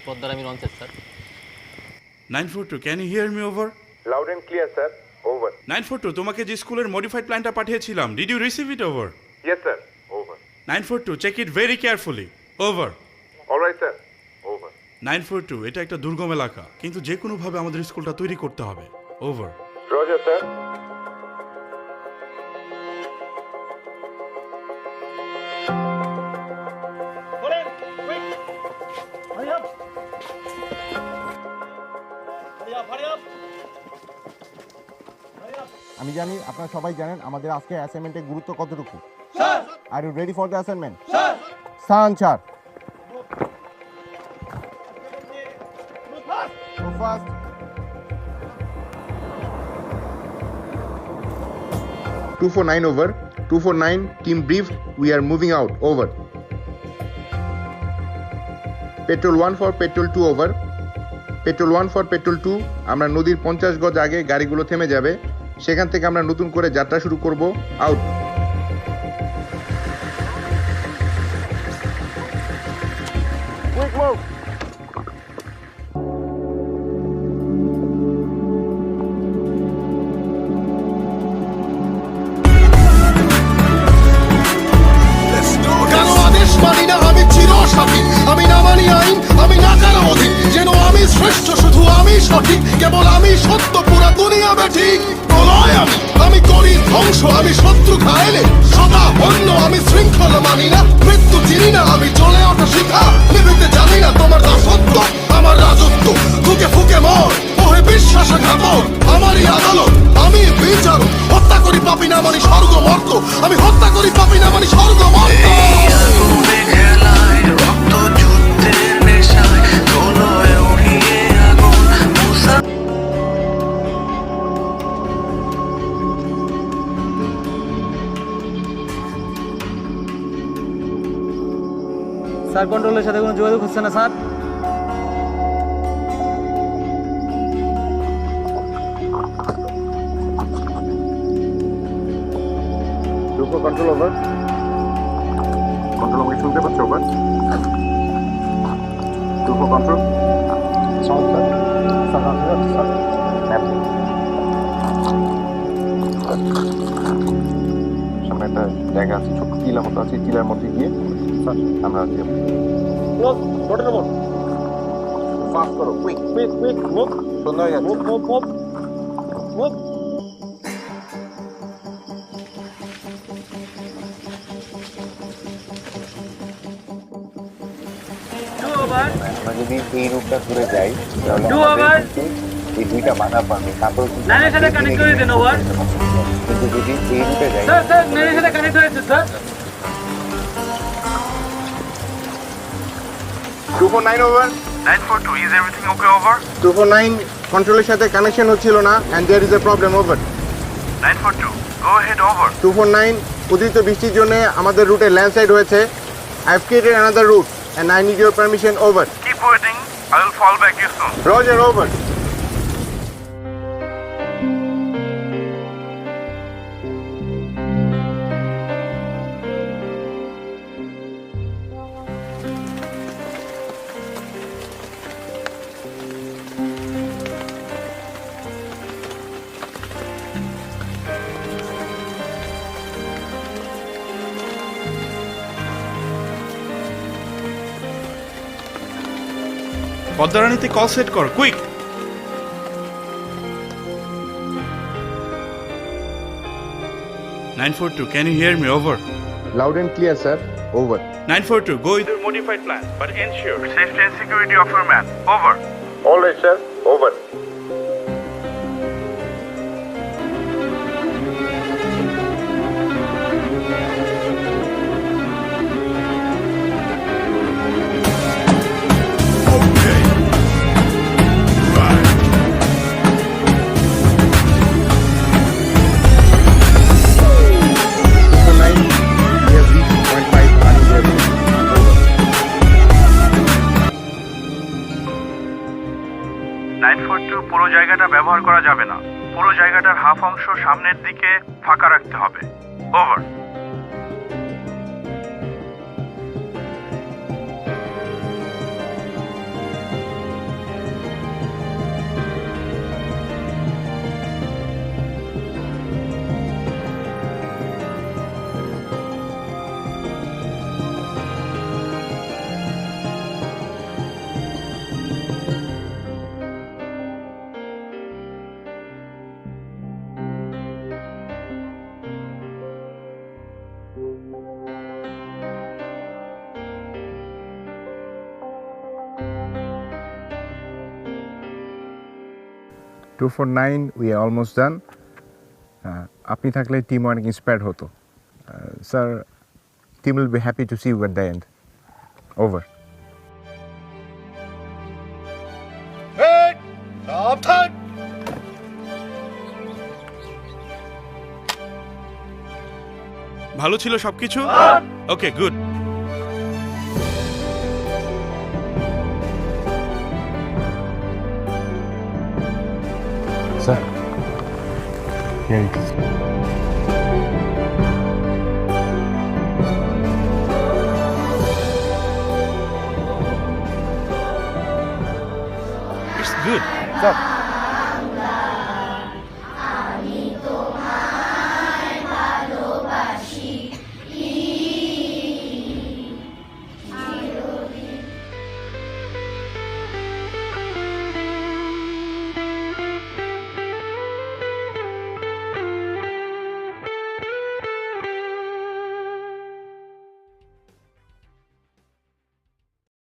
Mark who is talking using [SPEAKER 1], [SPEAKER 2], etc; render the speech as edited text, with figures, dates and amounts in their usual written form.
[SPEAKER 1] পদ্মার আমি লঞ্চের sir.
[SPEAKER 2] 942, can you hear me over?
[SPEAKER 3] Loud and clear, sir. Over.
[SPEAKER 2] 942, তোমাকে যে স্কুলের মডিফাইড প্ল্যানটা পাঠিয়েছিলাম, did you receive it over?
[SPEAKER 3] Yes, sir. Over.
[SPEAKER 2] 942, check it very carefully. Over.
[SPEAKER 3] All right, sir. Over.
[SPEAKER 2] 942, এটা একটা দুর্গম এলাকা, কিন্তু যে কোনোভাবে আমাদের স্কুলটা তৈরি করতে হবে। ওভার।
[SPEAKER 3] Roger, sir.
[SPEAKER 4] আমি জানি আপনারা সবাই জানেন আমাদের আজকে অ্যাসাইনমেন্টের গুরুত্ব কতটুকু। Are you ready for the assignment? Sir sir Go fast.
[SPEAKER 3] Two for 9 over. 2 for 9. Team briefed. We are moving out. Over. Petrol 1 for petrol 2 over. Petrol 1 for petrol 2. আমরা নদীর 50 গজ আগে গাড়িগুলো থেমে যাবে। সেখান থেকে আমরা নতুন করে যাত্রা শুরু করব। আউট।
[SPEAKER 4] Quick move.
[SPEAKER 5] কেন আদেশ মানি না আমি চিরসাথী, আমি না মানি আইন, আমি না কারো অধীন, যেন আমি শ্রেষ্ঠ, শুধু আমি সঠিক, কেবল আমি সত্য, পুরা দুনিয়া বেঠিক। প্রলয় আমি করি ধ্বংস, আমি শত্রু খাইলে সদা অন্য, আমি শৃঙ্খলা মানি না, মৃত্যু চিনি না, আমি চলে ওঠা শিখা, নিভিতে জানি না তোমার দাসত্ব, আমার রাজত্ব, ফুকে ফুকে মর, ওহে বিশ্বাসঘাতক, আমারই আদালত, আমি বিচারক, হত্যা করি পাপি না মানি স্বর্গ মর্ত, আমি হত্যা করি পাপি না মানি স্বর্গ মর্ত।
[SPEAKER 1] স্যার কন্ট্রোলের সাথে কোনো যোগাযোগ হচ্ছে না sir.
[SPEAKER 3] Super control over. Control আমাকে শুনতে পাচ্ছ? Over. Super control. Sound sir. Sound sir. Map. সামনে একটা জায়গা আছে, ছোট্ট টিলা মতো আছে, টিলার মধ্যে গিয়ে আমরা ক্লোজ ডটের উপর ফাস্ট করো, কুইক কুইক কুইক মুভ, সুন্দর হয়ে যাচ্ছে, মুভ মুভ মুভ মুভ। আমরা যদি এই রূপটা ঘুরে যাই তাহলে এই দুইটা বাধা পাবে, তারপর
[SPEAKER 1] লাইনের সাথে কানেক্ট করে দেন। ওভার।
[SPEAKER 3] কিন্তু যদি এই রূপে যাই
[SPEAKER 1] স্যার স্যার লাইনের সাথে কানেক্ট হয়েছে sir.
[SPEAKER 3] 249 over.
[SPEAKER 2] 942, is everything okay over?
[SPEAKER 3] 249 কন্ট্রোলের সাথে কানেকশন হচ্ছিল না, and there is a problem. Over.
[SPEAKER 2] 942, go ahead over.
[SPEAKER 3] 249 অতিরিক্ত বৃষ্টির জন্য আমাদের রুটে ল্যান্ডস্লাইড হয়েছে। I have created another route and I need your permission. Over.
[SPEAKER 2] Keep waiting, I will fall back you soon.
[SPEAKER 3] Roger. Over.
[SPEAKER 2] পদ্মারানীতে call set কর, quick. 942, can you hear me? Over.
[SPEAKER 3] Loud and clear, sir. Over.
[SPEAKER 2] 942, go with your modified plan, but ensure safety and security of your man. Over.
[SPEAKER 3] All right, sir. Over.
[SPEAKER 2] পুরো জায়গাটা ব্যবহার করা যাবে না, পুরো জায়গাটার half অংশ সামনের দিকে ফাঁকা রাখতে হবে। Over.
[SPEAKER 4] 249 we are almost done. আপনি থাকলে টিম অনেক ইন্সপায়ার্ড হতো। Sir, team will be happy to see you at the end. Over.
[SPEAKER 6] ভালো ছিল সবকিছু? Okay, good.
[SPEAKER 4] Sir, here it is.
[SPEAKER 6] It's good.
[SPEAKER 4] Sir,